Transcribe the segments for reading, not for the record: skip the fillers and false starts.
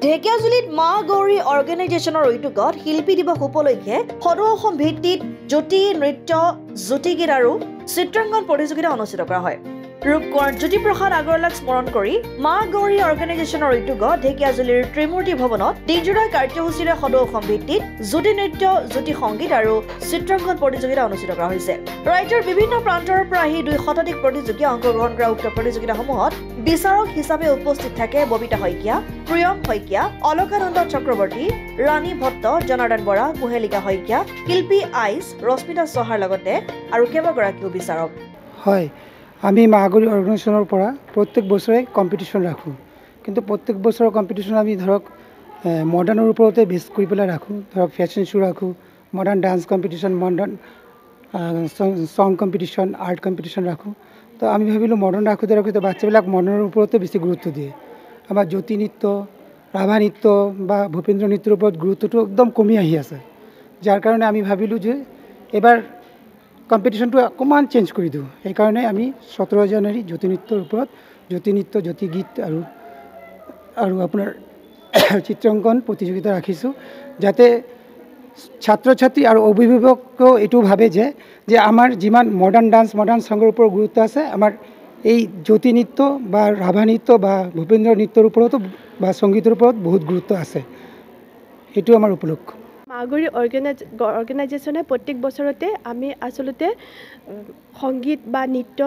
ঢেকিয়াজুলিত মা গৌৰী অৰ্গেনাইজেশ্যনৰ উদ্যোগত শিল্পী দিৱস উপলক্ষে সদৌ অসম ভিত্তিত জ্যোতি নৃত্য জ্যোতিগীত আৰু চিত্ৰাংকন প্ৰতিযোগিতা অনুষ্ঠিত কৰা হয়। ৰূপকোঁৱৰ জ্যোতিপ্ৰসাদ আগৰৱালাক স্মৰণ কৰি মা গৌৰী অৰ্গেনাইজেশ্যনৰ উদ্যোগত ঢেকিয়াজুলিৰ ত্ৰিমূৰ্তি ভৱনত দিনজোৰা কাৰ্যসূচীৰে সদৌ অসম ভিত্তিত জ্যোতি নৃত্য জ্যোতি সংগীত আৰু চিত্ৰাংকন প্ৰতিযোগিতা অনুষ্ঠিত কৰা হৈছে। ৰাজ্যৰ বিভিন্ন প্ৰান্তৰ পৰা আহি 200 শতাধিক প্ৰতিযোগী অংশগ্ৰহণ কৰা উক্ত প্ৰতিযোগিতাসমূহত বিচাৰক হিচাপে উপস্থিত থাকে ববিতা শইকীয়া, প্ৰিয়ম শইকীয়া, অলকানন্দ চক্ৰৱৰ্তী, ৰাণী ভট্ট, জনাৰ্দন বৰা, কুহেলিকা শইকীয়া, শিল্পী আইচ, ৰশ্মিতা চহাৰ লগতে আৰু কেইবাগৰাকীও বিচাৰক। হয়, আমি মা গৌৰী অৰ্গেনাইজেশ্যনৰ পৰা প্ৰত্যেক বছৰে কম্পিটিশ্যন ৰাখোঁ, কিন্তু প্ৰত্যেক বছৰৰ কম্পিটিশ্যন আমি ধৰক মডাৰ্ণৰ ওপৰতে বেছ কৰি পেলাই ৰাখোঁ। ধৰক ফেশ্বন শ্ব' ৰাখোঁ, modern dance competition, modern song competition, art competition ৰাখোঁ। তো আমি ভাবিলোঁ মডাৰ্ণ ৰাখোঁতে বাচ্চাবিলাক মডাৰ্ণৰ ওপৰতে বেছি গুৰুত্ব দিয়ে। আমাৰ জ্যোতি নৃত্য, ৰাভা নৃত্য বা ভূপেন্দ্ৰ নৃত্যৰ ওপৰত গুৰুত্বটো একদম কমি আহি আছে। যাৰ কাৰণে আমি ভাবিলোঁ যে এবাৰ কম্পিটিশ্যনটো অকণমান চেঞ্জ কৰি দিওঁ। সেইকাৰণে আমি 17 জানুৱাৰী জ্যোতি নৃত্যৰ ওপৰত জ্যোতি নৃত্য, জ্যোতি গীত আৰু আপোনাৰ চিত্ৰাংকন প্ৰতিযোগিতা ৰাখিছোঁ, যাতে ছাত্ৰ ছাত্ৰী আৰু অভিভাৱকেও এইটো ভাবে যে আমাৰ যিমান মডাৰ্ণ ডান্স, মডাৰ্ণ ছঙৰ ওপৰত গুৰুত্ব আছে, আমাৰ এই জ্যোতি নৃত্য বা ৰাভা নৃত্য বা ভূপেন্দ্ৰ নৃত্যৰ ওপৰতো বা সংগীতৰ ওপৰত বহুত গুৰুত্ব আছে। সেইটো আমাৰ উপলক্ষ। মা গৌৰী অৰ্গেনাইজেশ্যনে প্ৰত্যেক বছৰতে আমি আচলতে সংগীত বা নৃত্য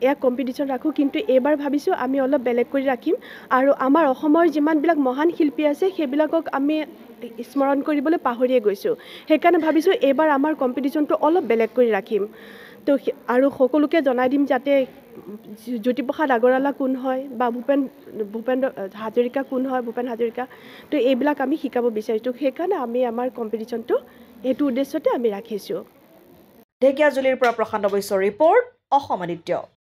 এয়া কম্পিটিশ্যন ৰাখোঁ, কিন্তু এইবাৰ ভাবিছোঁ আমি অলপ বেলেগ কৰি ৰাখিম আৰু আমাৰ অসমৰ যিমানবিলাক মহান শিল্পী আছে সেইবিলাকক আমি স্মৰণ কৰিবলৈ পাহৰিয়ে গৈছোঁ। সেইকাৰণে ভাবিছোঁ এইবাৰ আমাৰ কম্পিটিশ্যনটো অলপ বেলেগ কৰি ৰাখিম। তো আৰু সকলোকে জনাই দিম যাতে জ্যোতিপ্ৰসাদ আগৰৱালা কোন হয় বা ভূপেন হাজৰিকা কোন হয়, ভূপেন হাজৰিকা। তো এইবিলাক আমি শিকাব বিচাৰিছোঁ। সেইকাৰণে আমি আমাৰ কম্পিটিশ্যনটো এইটো উদ্দেশ্যতে আমি ৰাখিছোঁ। ঢেকিয়াজুলিৰ পৰা প্ৰশান্ত বৈশ্যৰ ৰিপৰ্ট, অসম আদিত্য।